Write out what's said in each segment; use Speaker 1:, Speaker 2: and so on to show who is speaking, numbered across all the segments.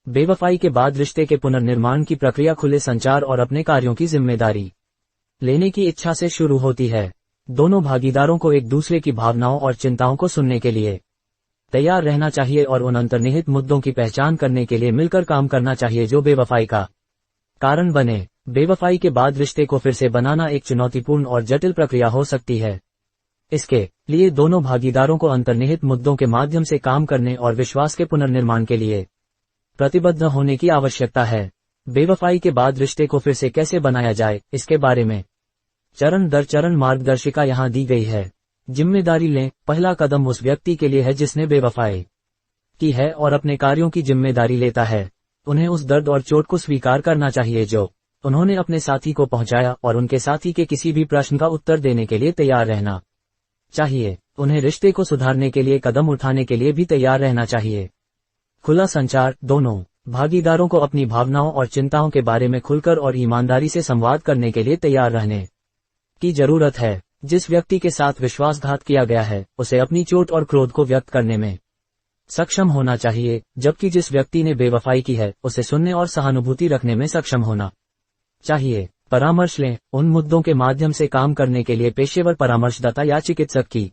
Speaker 1: बेवफाई के बाद रिश्ते के पुनर्निर्माण की प्रक्रिया खुले संचार और अपने कार्यों की जिम्मेदारी लेने की इच्छा से शुरू होती है। दोनों भागीदारों को एक दूसरे की भावनाओं और चिंताओं को सुनने के लिए तैयार रहना चाहिए और उन अंतर्निहित मुद्दों की पहचान करने के लिए मिलकर काम करना चाहिए जो बेवफाई का कारण बने। बेवफाई के बाद रिश्ते को फिर से बनाना एक चुनौतीपूर्ण और जटिल प्रक्रिया हो सकती है। इसके लिए दोनों भागीदारों को अंतर्निहित मुद्दों के माध्यम से काम करने और विश्वास के पुनर्निर्माण के लिए प्रतिबद्ध होने की आवश्यकता है। बेवफाई के बाद रिश्ते को फिर से कैसे बनाया जाए, इसके बारे में चरण दर चरण मार्गदर्शिका यहाँ दी गई है। जिम्मेदारी लें। पहला कदम उस व्यक्ति के लिए है जिसने बेवफाई की है और अपने कार्यों की जिम्मेदारी लेता है। उन्हें उस दर्द और चोट को स्वीकार करना चाहिए जो उन्होंने अपने साथी को पहुंचाया और उनके साथी के किसी भी प्रश्न का उत्तर देने के लिए तैयार रहना चाहिए। उन्हें रिश्ते को सुधारने के लिए कदम उठाने के लिए भी तैयार रहना चाहिए। खुला संचार। दोनों भागीदारों को अपनी भावनाओं और चिंताओं के बारे में खुलकर और ईमानदारी से संवाद करने के लिए तैयार रहने की जरूरत है। जिस व्यक्ति के साथ विश्वासघात किया गया है उसे अपनी चोट और क्रोध को व्यक्त करने में सक्षम होना चाहिए, जबकि जिस व्यक्ति ने बेवफाई की है उसे सुनने और सहानुभूति रखने में सक्षम होना चाहिए। परामर्श लें। उन मुद्दों के माध्यम से काम करने के लिए पेशेवर परामर्शदाता या चिकित्सक की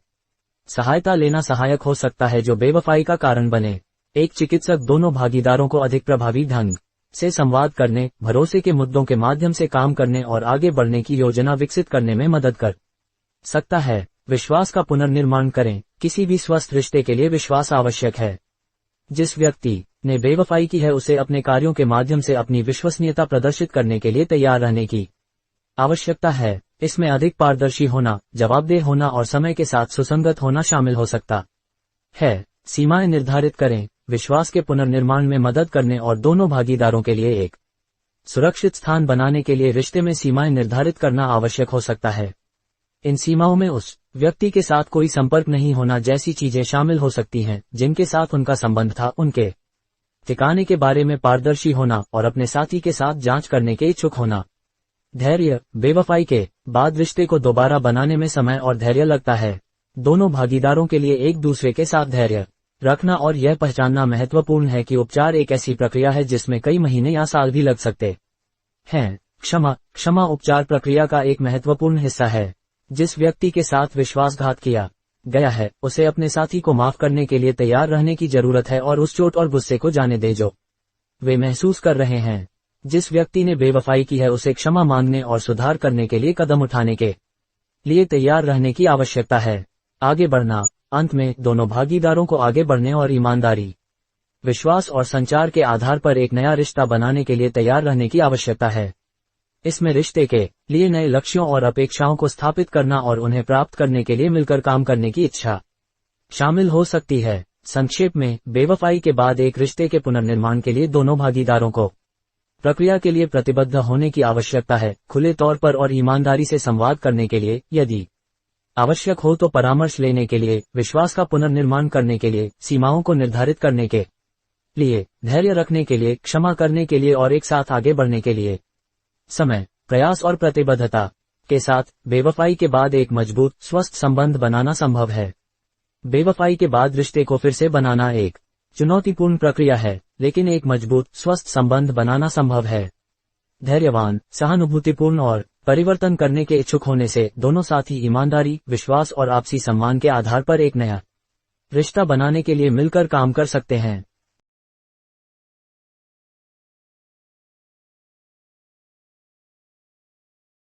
Speaker 1: सहायता लेना सहायक हो सकता है जो बेवफाई का कारण बने। एक चिकित्सक दोनों भागीदारों को अधिक प्रभावी ढंग से संवाद करने, भरोसे के मुद्दों के माध्यम से काम करने और आगे बढ़ने की योजना विकसित करने में मदद कर सकता है। विश्वास का पुनर्निर्माण करें। किसी भी स्वस्थ रिश्ते के लिए विश्वास आवश्यक है। जिस व्यक्ति ने बेवफाई की है उसे अपने कार्यों के माध्यम से अपनी विश्वसनीयता प्रदर्शित करने के लिए तैयार रहने की आवश्यकता है। इसमें अधिक पारदर्शी होना, जवाबदेह होना और समय के साथ सुसंगत होना शामिल हो सकता है। सीमाएं निर्धारित करें। विश्वास के पुनर्निर्माण में मदद करने और दोनों भागीदारों के लिए एक सुरक्षित स्थान बनाने के लिए रिश्ते में सीमाएं निर्धारित करना आवश्यक हो सकता है। इन सीमाओं में उस व्यक्ति के साथ कोई संपर्क नहीं होना जैसी चीजें शामिल हो सकती हैं जिनके साथ उनका संबंध था, उनके ठिकाने के बारे में पारदर्शी होना और अपने साथी के साथ जांच करने के इच्छुक होना। धैर्य। बेवफाई के बाद रिश्ते को दोबारा बनाने में समय और धैर्य लगता है। दोनों भागीदारों के लिए एक दूसरे के साथ धैर्य रखना और यह पहचानना महत्वपूर्ण है कि उपचार एक ऐसी प्रक्रिया है जिसमें कई महीने या साल भी लग सकते हैं। क्षमा उपचार प्रक्रिया का एक महत्वपूर्ण हिस्सा है। जिस व्यक्ति के साथ विश्वासघात किया गया है उसे अपने साथी को माफ करने के लिए तैयार रहने की जरूरत है और उस चोट और गुस्से को जाने दे जो वे महसूस कर रहे हैं। जिस व्यक्ति ने बेवफाई की है उसे क्षमा मांगने और सुधार करने के लिए कदम उठाने के लिए तैयार रहने की आवश्यकता है। आगे बढ़ना। अंत में दोनों भागीदारों को आगे बढ़ने और ईमानदारी, विश्वास और संचार के आधार पर एक नया रिश्ता बनाने के लिए तैयार रहने की आवश्यकता है। इसमें रिश्ते के लिए नए लक्ष्यों और अपेक्षाओं को स्थापित करना और उन्हें प्राप्त करने के लिए मिलकर काम करने की इच्छा शामिल हो सकती है। संक्षेप में, बेवफाई के बाद एक रिश्ते के पुनर्निर्माण के लिए दोनों भागीदारों को प्रक्रिया के लिए प्रतिबद्ध होने की आवश्यकता है। खुले तौर पर और ईमानदारी से संवाद करने के लिए, यदि आवश्यक हो तो परामर्श लेने के लिए, विश्वास का पुनर्निर्माण करने के लिए, सीमाओं को निर्धारित करने के लिए, धैर्य रखने के लिए, क्षमा करने के लिए और एक साथ आगे बढ़ने के लिए। समय, प्रयास और प्रतिबद्धता के साथ बेवफाई के बाद एक मजबूत, स्वस्थ संबंध बनाना संभव है। बेवफाई के बाद रिश्ते को फिर से बनाना एक चुनौतीपूर्ण प्रक्रिया है, लेकिन एक मजबूत, स्वस्थ संबंध बनाना संभव है। धैर्यवान, सहानुभूतिपूर्ण और परिवर्तन करने के इच्छुक होने से दोनों साथी ईमानदारी, विश्वास और आपसी सम्मान के आधार पर एक नया रिश्ता बनाने के लिए मिलकर काम कर सकते हैं।